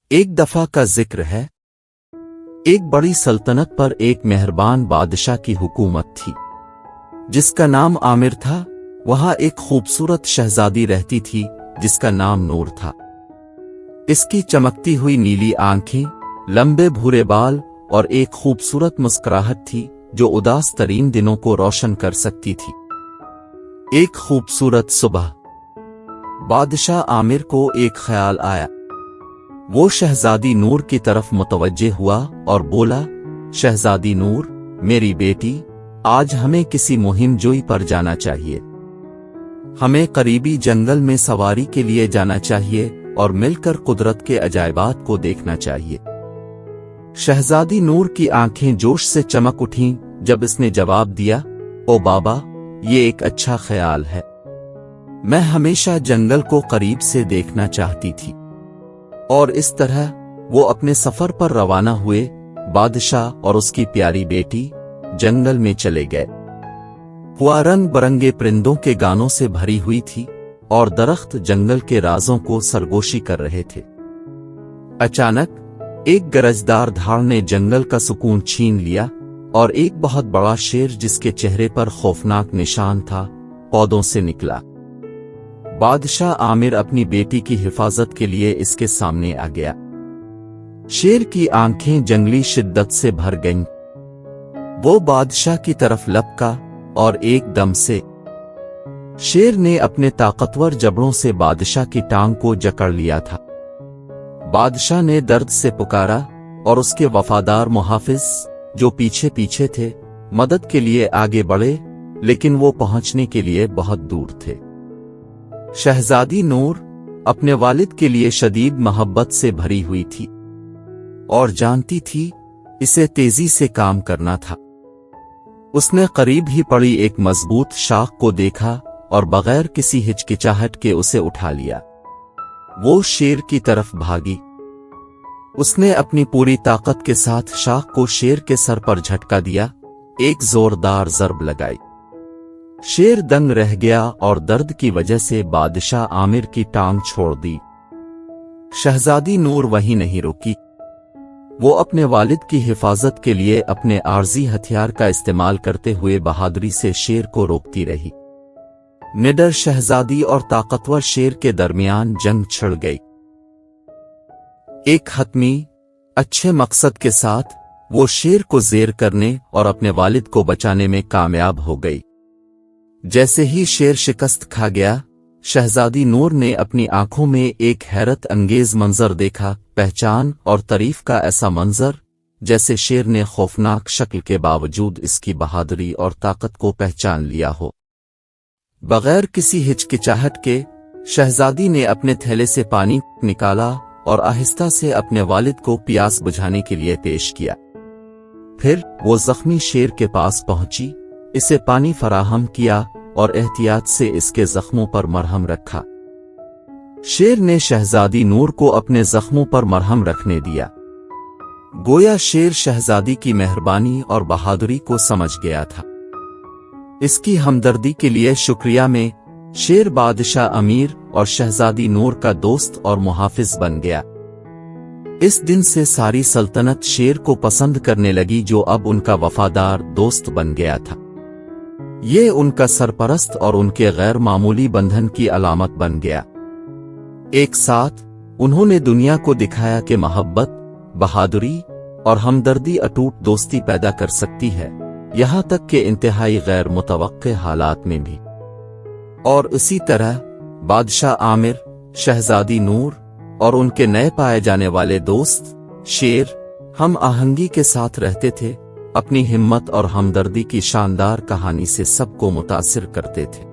ایک دفعہ کا ذکر ہے، ایک بڑی سلطنت پر ایک مہربان بادشاہ کی حکومت تھی جس کا نام عامر تھا۔ وہاں ایک خوبصورت شہزادی رہتی تھی جس کا نام نور تھا۔ اس کی چمکتی ہوئی نیلی آنکھیں، لمبے بھورے بال اور ایک خوبصورت مسکراہٹ تھی جو اداس ترین دنوں کو روشن کر سکتی تھی۔ ایک خوبصورت صبح بادشاہ عامر کو ایک خیال آیا۔ وہ شہزادی نور کی طرف متوجہ ہوا اور بولا، شہزادی نور، میری بیٹی، آج ہمیں کسی مہم جوئی پر جانا چاہیے۔ ہمیں قریبی جنگل میں سواری کے لیے جانا چاہیے اور مل کر قدرت کے عجائبات کو دیکھنا چاہیے۔ شہزادی نور کی آنکھیں جوش سے چمک اٹھیں جب اس نے جواب دیا، او بابا، یہ ایک اچھا خیال ہے۔ میں ہمیشہ جنگل کو قریب سے دیکھنا چاہتی تھی۔ اور اس طرح وہ اپنے سفر پر روانہ ہوئے۔ بادشاہ اور اس کی پیاری بیٹی جنگل میں چلے گئے۔ ہوا رنگ برنگے پرندوں کے گانوں سے بھری ہوئی تھی اور درخت جنگل کے رازوں کو سرگوشی کر رہے تھے۔ اچانک ایک گرجدار دھاڑ نے جنگل کا سکون چھین لیا اور ایک بہت بڑا شیر جس کے چہرے پر خوفناک نشان تھا پودوں سے نکلا۔ بادشاہ عامر اپنی بیٹی کی حفاظت کے لیے اس کے سامنے آ گیا۔ شیر کی آنکھیں جنگلی شدت سے بھر گئیں۔ وہ بادشاہ کی طرف لپکا اور ایک دم سے شیر نے اپنے طاقتور جبڑوں سے بادشاہ کی ٹانگ کو جکڑ لیا تھا۔ بادشاہ نے درد سے پکارا اور اس کے وفادار محافظ جو پیچھے پیچھے تھے مدد کے لیے آگے بڑھے، لیکن وہ پہنچنے کے لیے بہت دور تھے۔ شہزادی نور اپنے والد کے لیے شدید محبت سے بھری ہوئی تھی اور جانتی تھی اسے تیزی سے کام کرنا تھا۔ اس نے قریب ہی پڑی ایک مضبوط شاخ کو دیکھا اور بغیر کسی ہچکچاہٹ کے اسے اٹھا لیا۔ وہ شیر کی طرف بھاگی۔ اس نے اپنی پوری طاقت کے ساتھ شاخ کو شیر کے سر پر جھٹکا دیا، ایک زوردار ضرب لگائی۔ شیر دنگ رہ گیا اور درد کی وجہ سے بادشاہ عامر کی ٹانگ چھوڑ دی۔ شہزادی نور وہیں نہیں رکی۔ وہ اپنے والد کی حفاظت کے لیے اپنے عارضی ہتھیار کا استعمال کرتے ہوئے بہادری سے شیر کو روکتی رہی۔ نڈر شہزادی اور طاقتور شیر کے درمیان جنگ چھڑ گئی۔ ایک حتمی اچھے مقصد کے ساتھ وہ شیر کو زیر کرنے اور اپنے والد کو بچانے میں کامیاب ہو گئی۔ جیسے ہی شیر شکست کھا گیا، شہزادی نور نے اپنی آنکھوں میں ایک حیرت انگیز منظر دیکھا، پہچان اور تعریف کا ایسا منظر جیسے شیر نے خوفناک شکل کے باوجود اس کی بہادری اور طاقت کو پہچان لیا ہو۔ بغیر کسی ہچکچاہٹ کے شہزادی نے اپنے تھیلے سے پانی نکالا اور آہستہ سے اپنے والد کو پیاس بجھانے کے لیے پیش کیا۔ پھر وہ زخمی شیر کے پاس پہنچی، اسے پانی فراہم کیا اور احتیاط سے اس کے زخموں پر مرہم رکھا۔ شیر نے شہزادی نور کو اپنے زخموں پر مرہم رکھنے دیا۔ گویا شیر شہزادی کی مہربانی اور بہادری کو سمجھ گیا تھا۔ اس کی ہمدردی کے لیے شکریہ میں شیر بادشاہ امیر اور شہزادی نور کا دوست اور محافظ بن گیا۔ اس دن سے ساری سلطنت شیر کو پسند کرنے لگی جو اب ان کا وفادار دوست بن گیا تھا۔ یہ ان کا سرپرست اور ان کے غیر معمولی بندھن کی علامت بن گیا۔ ایک ساتھ انہوں نے دنیا کو دکھایا کہ محبت، بہادری اور ہمدردی اٹوٹ دوستی پیدا کر سکتی ہے، یہاں تک کہ انتہائی غیر متوقع حالات میں بھی۔ اور اسی طرح بادشاہ عامر، شہزادی نور اور ان کے نئے پائے جانے والے دوست شیر ہم آہنگی کے ساتھ رہتے تھے، اپنی ہمت اور ہمدردی کی شاندار کہانی سے سب کو متاثر کرتے تھے۔